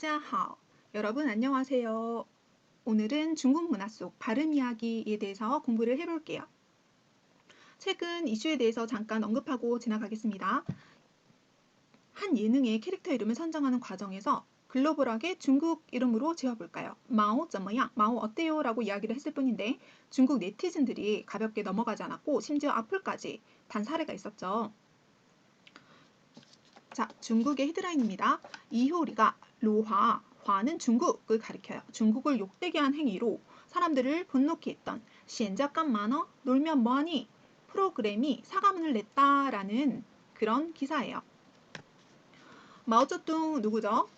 大家好. 여러분 안녕하세요. 오늘은 중국 문화 속 발음 이야기에 대해서 공부를 해볼게요. 최근 이슈에 대해서 잠깐 언급하고 지나가겠습니다. 한 예능의 캐릭터 이름을 선정하는 과정에서 글로벌하게 중국 이름으로 지어볼까요? 마오 怎么样? 마오 어때요? 라고 이야기를 했을 뿐인데 중국 네티즌들이 가볍게 넘어가지 않았고 심지어 악플까지 단 사례가 있었죠. 자, 중국의 헤드라인입니다. 이효리가 로화, 화는 중국을 가리켜요. 중국을 욕되게 한 행위로 사람들을 분노케 했던 시엔자깐 만어 놀면 뭐하니 프로그램이 사과문을 냈다라는 그런 기사예요. 마오쩌둥 누구죠?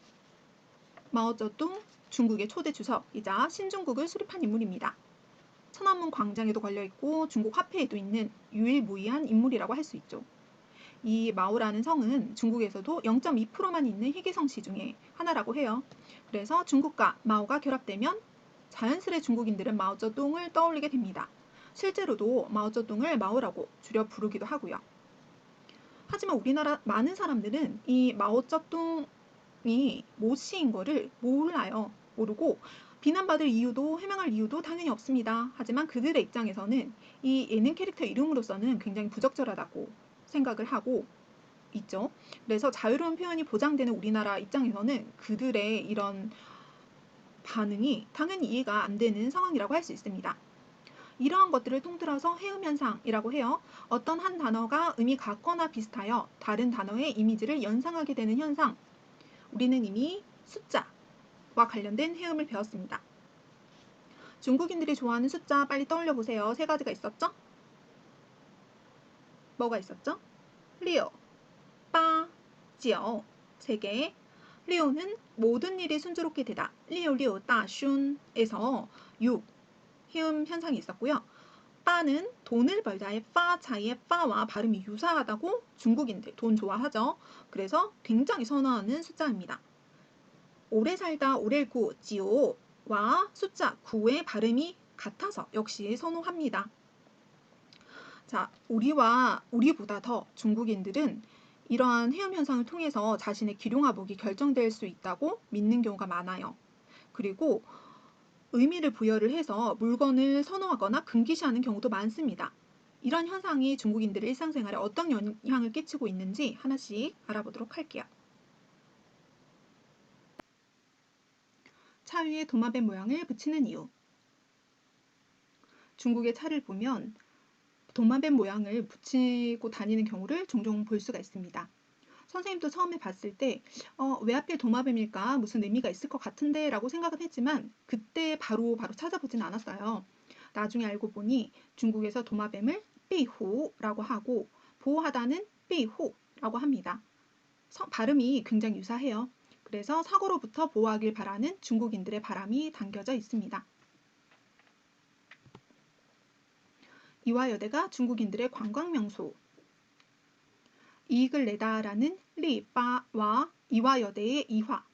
마오쩌둥 중국의 초대 주석이자 신중국을 수립한 인물입니다. 천안문 광장에도 걸려있고 중국 화폐에도 있는 유일무이한 인물이라고 할 수 있죠. 이 마오라는 성은 중국에서도 0.2%만 있는 희귀성씨 중에 하나라고 해요. 그래서 중국과 마오가 결합되면 자연스레 중국인들은 마오쩌둥을 떠올리게 됩니다. 실제로도 마오쩌둥을 마오라고 줄여 부르기도 하고요. 하지만 우리나라 많은 사람들은 이 마오쩌둥이 모씨인 거를 몰라요. 모르고 비난받을 이유도 해명할 이유도 당연히 없습니다. 하지만 그들의 입장에서는 이 예능 캐릭터 이름으로서는 굉장히 부적절하다고 생각을 하고 있죠. 그래서 자유로운 표현이 보장되는 우리나라 입장에서는 그들의 이런 반응이 당연히 이해가 안 되는 상황이라고 할 수 있습니다. 이러한 것들을 통틀어서 해음현상이라고 해요. 어떤 한 단어가 의미 같거나 비슷하여 다른 단어의 이미지를 연상하게 되는 현상. 우리는 이미 숫자와 관련된 해음을 배웠습니다. 중국인들이 좋아하는 숫자 빨리 떠올려 보세요. 세 가지가 있었죠? 뭐가 있었죠? 6, 8, 9, 세 개. 리오는 모든 일이 순조롭게 되다. 리오 따슌에서 6, 해음 현상이 있었고요. 빠는 돈을 벌자의 파차이의 파와 발음이 유사하다고 중국인들 돈 좋아하죠. 그래서 굉장히 선호하는 숫자입니다. 오래 살다 오렐구 지오와 숫자 9의 발음이 같아서 역시 선호합니다. 자, 우리보다 더 중국인들은 이러한 해음 현상을 통해서 자신의 기룡화복이 결정될 수 있다고 믿는 경우가 많아요. 그리고 의미를 부여를 해서 물건을 선호하거나 금기시하는 경우도 많습니다. 이런 현상이 중국인들의 일상생활에 어떤 영향을 끼치고 있는지 하나씩 알아보도록 할게요. 차 위에 도마뱀 모양을 붙이는 이유. 중국의 차를 보면 도마뱀 모양을 붙이고 다니는 경우를 종종 볼 수가 있습니다. 선생님도 처음에 봤을 때 왜 하필 도마뱀일까? 무슨 의미가 있을 것 같은데 라고 생각은 했지만 그때 바로 찾아보진 않았어요. 나중에 알고 보니 중국에서 도마뱀을 삐호라고 하고 보호하다는 삐호라고 합니다. 발음이 굉장히 유사해요. 그래서 사고로부터 보호하길 바라는 중국인들의 바람이 담겨져 있습니다. 이화여대가 중국인들의 관광명소. 이익을 내다라는 리빠와 이화여대의 이화,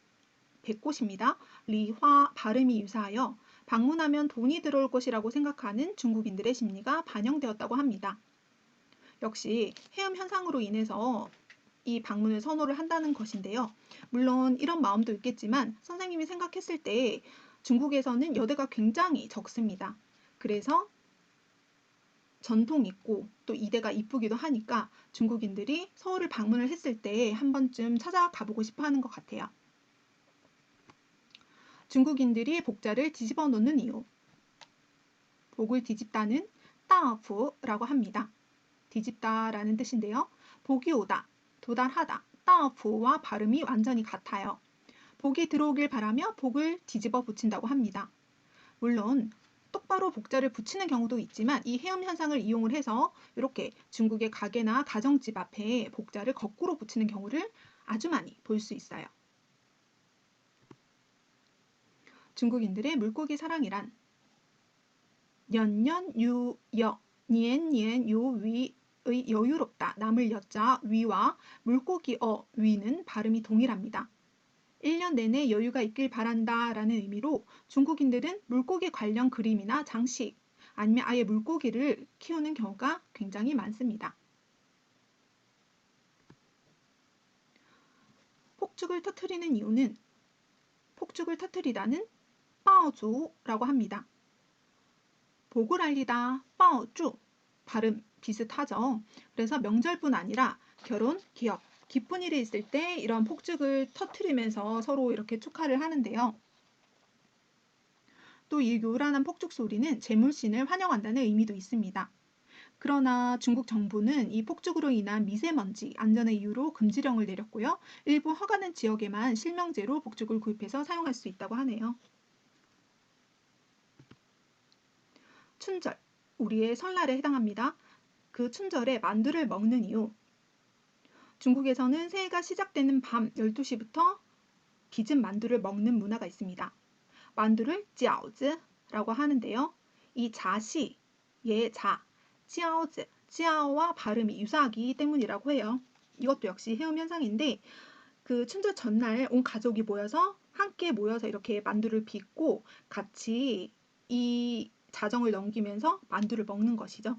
백꽃입니다. 리화 발음이 유사하여 방문하면 돈이 들어올 것이라고 생각하는 중국인들의 심리가 반영되었다고 합니다. 역시 해음 현상으로 인해서 이 방문을 선호를 한다는 것인데요. 물론 이런 마음도 있겠지만 선생님이 생각했을 때 중국에서는 여대가 굉장히 적습니다. 그래서 전통 있고 또 이대가 이쁘기도 하니까 중국인들이 서울을 방문을 했을 때 한 번쯤 찾아가 보고 싶어 하는 것 같아요. 중국인들이 복자를 뒤집어 놓는 이유. 복을 뒤집다는 따푸라고 합니다. 뒤집다라는 뜻인데요. 복이 오다, 도달하다, 따푸와 발음이 완전히 같아요. 복이 들어오길 바라며 복을 뒤집어 붙인다고 합니다. 물론 똑바로 복자를 붙이는 경우도 있지만 이 해음 현상을 이용을 해서 이렇게 중국의 가게나 가정집 앞에 복자를 거꾸로 붙이는 경우를 아주 많이 볼 수 있어요. 중국인들의 물고기 사랑이란 년년유여, 니엔니엔요위의 여유롭다, 남을 여자 위와 물고기어 위는 발음이 동일합니다. 1년 내내 여유가 있길 바란다 라는 의미로 중국인들은 물고기 관련 그림이나 장식 아니면 아예 물고기를 키우는 경우가 굉장히 많습니다. 폭죽을 터뜨리는 이유는 폭죽을 터뜨리다는 爆竹라고 합니다. 복을 알리다, 爆竹. 발음 비슷하죠. 그래서 명절뿐 아니라 결혼, 기업, 기쁜 일이 있을 때 이런 폭죽을 터뜨리면서 서로 이렇게 축하를 하는데요. 또 이 요란한 폭죽 소리는 재물신을 환영한다는 의미도 있습니다. 그러나 중국 정부는 이 폭죽으로 인한 미세먼지 안전의 이유로 금지령을 내렸고요. 일부 허가된 지역에만 실명제로 폭죽을 구입해서 사용할 수 있다고 하네요. 춘절, 우리의 설날에 해당합니다. 그 춘절에 만두를 먹는 이유. 중국에서는 새해가 시작되는 밤 12시부터 빚은 만두를 먹는 문화가 있습니다. 만두를 饺子라고 하는데요. 이 자시, 예자, 饺子, 지아오와 발음이 유사하기 때문이라고 해요. 이것도 역시 해음 현상인데 그 춘절 전날 온 가족이 모여서 함께 모여서 이렇게 만두를 빚고 같이 이 자정을 넘기면서 만두를 먹는 것이죠.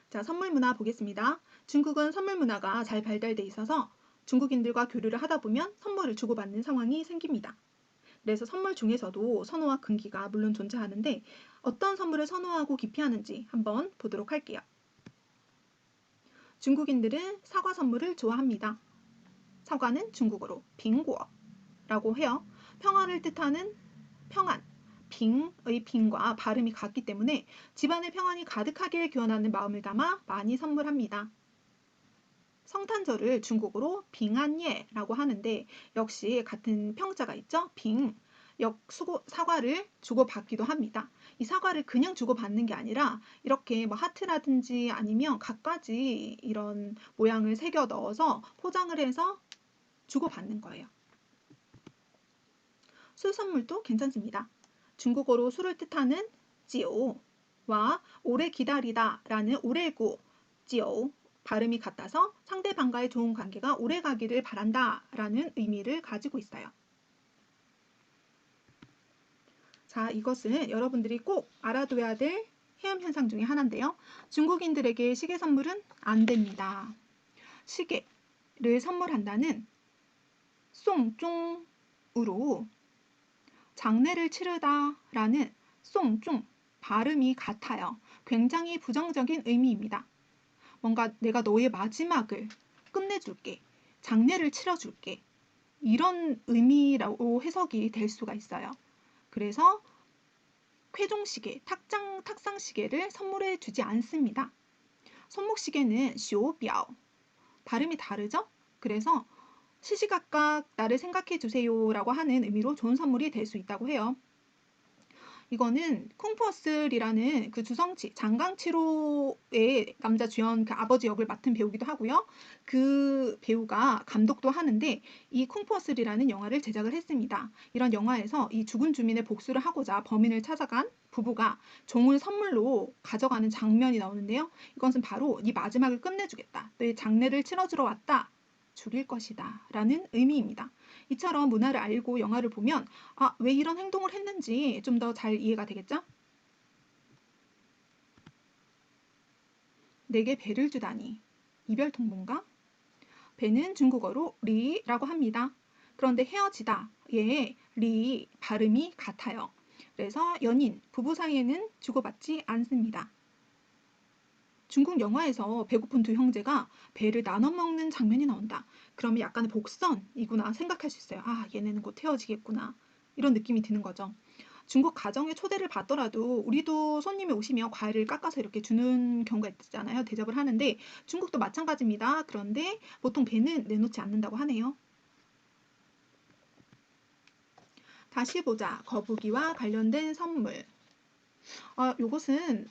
자, 선물 문화 보겠습니다. 중국은 선물 문화가 잘 발달돼 있어서 중국인들과 교류를 하다 보면 선물을 주고받는 상황이 생깁니다. 그래서 선물 중에서도 선호와 금기가 물론 존재하는데 어떤 선물을 선호하고 기피하는지 한번 보도록 할게요. 중국인들은 사과 선물을 좋아합니다. 사과는 중국어로 빙고라고 해요. 평화를 뜻하는 평안, 빙의 빙과 발음이 같기 때문에 집안의 평안이 가득하길 기원하는 마음을 담아 많이 선물합니다. 성탄절을 중국어로 빙안예라고 하는데 역시 같은 평자가 있죠. 빙, 사과를 주고받기도 합니다. 이 사과를 그냥 주고받는 게 아니라 이렇게 뭐 하트라든지 아니면 갖가지 이런 모양을 새겨 넣어서 포장을 해서 주고받는 거예요. 술 선물도 괜찮습니다. 중국어로 술을 뜻하는 지오와 오래 기다리다 라는 오래구 지오 발음이 같아서 상대방과의 좋은 관계가 오래 가기를 바란다 라는 의미를 가지고 있어요. 자, 이것은 여러분들이 꼭 알아둬야 될 해음 현상 중에 하나인데요. 중국인들에게 시계 선물은 안 됩니다. 시계를 선물한다는 송종으로 장례를 치르다 라는 송종 발음이 같아요. 굉장히 부정적인 의미입니다. 뭔가 내가 너의 마지막을 끝내줄게, 장례를 치러줄게 이런 의미라고 해석이 될 수가 있어요. 그래서 쾌종시계, 탁상시계를 선물해 주지 않습니다. 손목시계는 쇼비ao 발음이 다르죠? 그래서 시시각각 나를 생각해 주세요 라고 하는 의미로 좋은 선물이 될 수 있다고 해요. 이거는 쿵푸어슬이라는 그 주성치 장강치로의 남자 주연 그 아버지 역을 맡은 배우기도 하고요. 그 배우가 감독도 하는데 이 쿵푸어슬이라는 영화를 제작을 했습니다. 이런 영화에서 이 죽은 주민의 복수를 하고자 범인을 찾아간 부부가 종을 선물로 가져가는 장면이 나오는데요. 이것은 바로 네 마지막을 끝내주겠다. 너의 장례를 치러주러 왔다. 죽일 것이다. 라는 의미입니다. 이처럼 문화를 알고 영화를 보면 왜 이런 행동을 했는지 좀 더 잘 이해가 되겠죠? 내게 배를 주다니. 이별 통보인가? 배는 중국어로 리라고 합니다. 그런데 헤어지다의 리 발음이 같아요. 그래서 연인, 부부 사이에는 주고받지 않습니다. 중국 영화에서 배고픈 두 형제가 배를 나눠 먹는 장면이 나온다. 그러면 약간의 복선이구나 생각할 수 있어요. 얘네는 곧 헤어지겠구나. 이런 느낌이 드는 거죠. 중국 가정에 초대를 받더라도 우리도 손님이 오시면 과일을 깎아서 이렇게 주는 경우가 있잖아요. 대접을 하는데 중국도 마찬가지입니다. 그런데 보통 배는 내놓지 않는다고 하네요. 다시 보자. 거북이와 관련된 선물. 이것은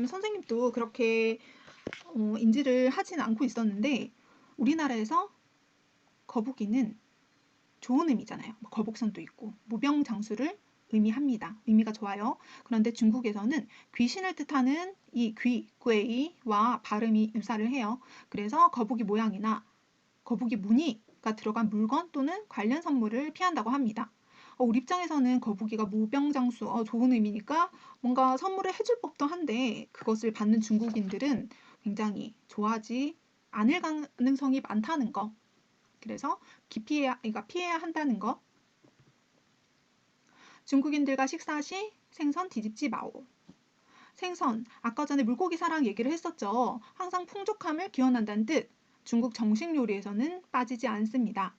선생님도 그렇게 인지를 하진 않고 있었는데 우리나라에서 거북이는 좋은 의미잖아요. 거북선도 있고 무병장수를 의미합니다. 의미가 좋아요. 그런데 중국에서는 귀신을 뜻하는 이 귀,괴이와 발음이 유사를 해요. 그래서 거북이 모양이나 거북이 무늬가 들어간 물건 또는 관련 선물을 피한다고 합니다. 우리 입장에서는 거북이가 무병장수 좋은 의미니까 뭔가 선물을 해줄 법도 한데 그것을 받는 중국인들은 굉장히 좋아하지 않을 가능성이 많다는 거. 그래서 피해야 한다는 거. 중국인들과 식사 시 생선 뒤집지 마오. 생선, 아까 전에 물고기 사랑 얘기를 했었죠. 항상 풍족함을 기원한다는 뜻. 중국 정식 요리에서는 빠지지 않습니다.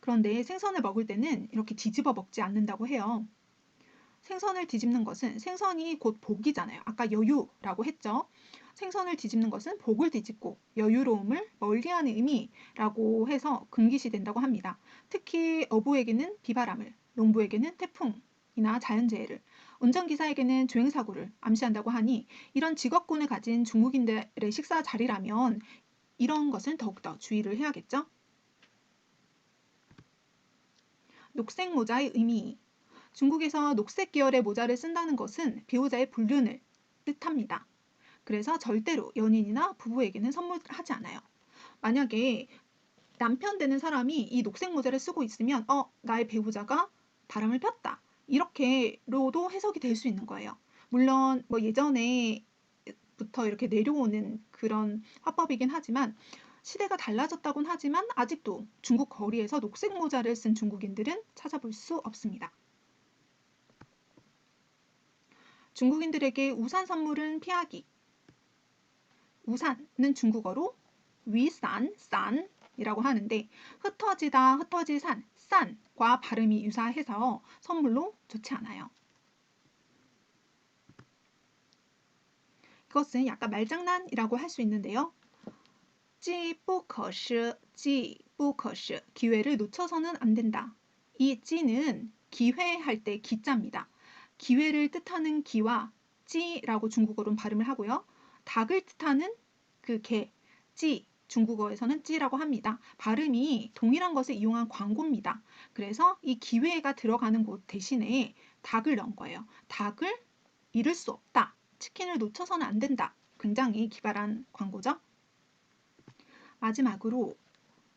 그런데 생선을 먹을 때는 이렇게 뒤집어 먹지 않는다고 해요. 생선을 뒤집는 것은 생선이 곧 복이잖아요. 아까 여유라고 했죠. 생선을 뒤집는 것은 복을 뒤집고 여유로움을 멀리하는 의미라고 해서 금기시된다고 합니다. 특히 어부에게는 비바람을, 농부에게는 태풍이나 자연재해를, 운전기사에게는 주행사고를 암시한다고 하니 이런 직업군을 가진 중국인들의 식사 자리라면 이런 것은 더욱더 주의를 해야겠죠. 녹색 모자의 의미. 중국에서 녹색 계열의 모자를 쓴다는 것은 배우자의 불륜을 뜻합니다. 그래서 절대로 연인이나 부부에게는 선물하지 않아요. 만약에 남편 되는 사람이 이 녹색 모자를 쓰고 있으면 나의 배우자가 바람을 폈다. 이렇게로도 해석이 될 수 있는 거예요. 물론 뭐 예전에부터 이렇게 내려오는 그런 화법이긴 하지만 시대가 달라졌다곤 하지만 아직도 중국 거리에서 녹색 모자를 쓴 중국인들은 찾아볼 수 없습니다. 중국인들에게 우산 선물은 피하기. 우산은 중국어로 위산, 산이라고 하는데 흩어지다, 흩어질 산, 산과 발음이 유사해서 선물로 좋지 않아요. 이것은 약간 말장난이라고 할 수 있는데요. 机不可失, 机不可失, 기회를 놓쳐서는 안 된다. 이 찌는 기회할 때 기자입니다. 기회를 뜻하는 기와 찌라고 중국어로는 발음을 하고요. 닭을 뜻하는 그 개, 찌, 중국어에서는 찌라고 합니다. 발음이 동일한 것을 이용한 광고입니다. 그래서 이 기회가 들어가는 곳 대신에 닭을 넣은 거예요. 닭을 잃을 수 없다. 치킨을 놓쳐서는 안 된다. 굉장히 기발한 광고죠. 마지막으로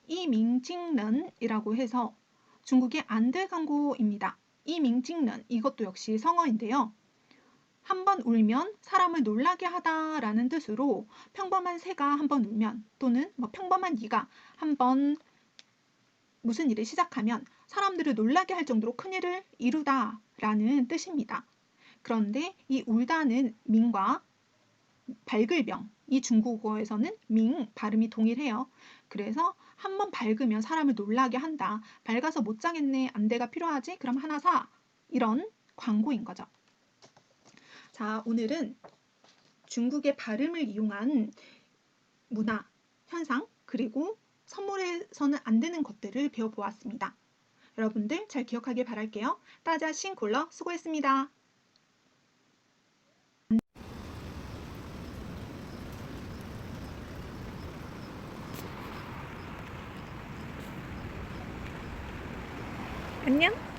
이밍징런이라고 해서 중국의 안들 광고입니다. 이밍징런, 이것도 역시 성어인데요. 한번 울면 사람을 놀라게 하다라는 뜻으로 평범한 새가 한번 울면 또는 평범한 네가 한번 무슨 일을 시작하면 사람들을 놀라게 할 정도로 큰일을 이루다라는 뜻입니다. 그런데 이 울다는 민과 밝을병, 이 중국어에서는 밍 발음이 동일해요. 그래서 한번 밝으면 사람을 놀라게 한다. 밝아서 못 자겠네. 안대가 필요하지? 그럼 하나 사. 이런 광고인 거죠. 자, 오늘은 중국의 발음을 이용한 문화, 현상, 그리고 선물에서는 안 되는 것들을 배워보았습니다. 여러분들 잘 기억하길 바랄게요. 따자 싱콜러 수고했습니다. 안녕.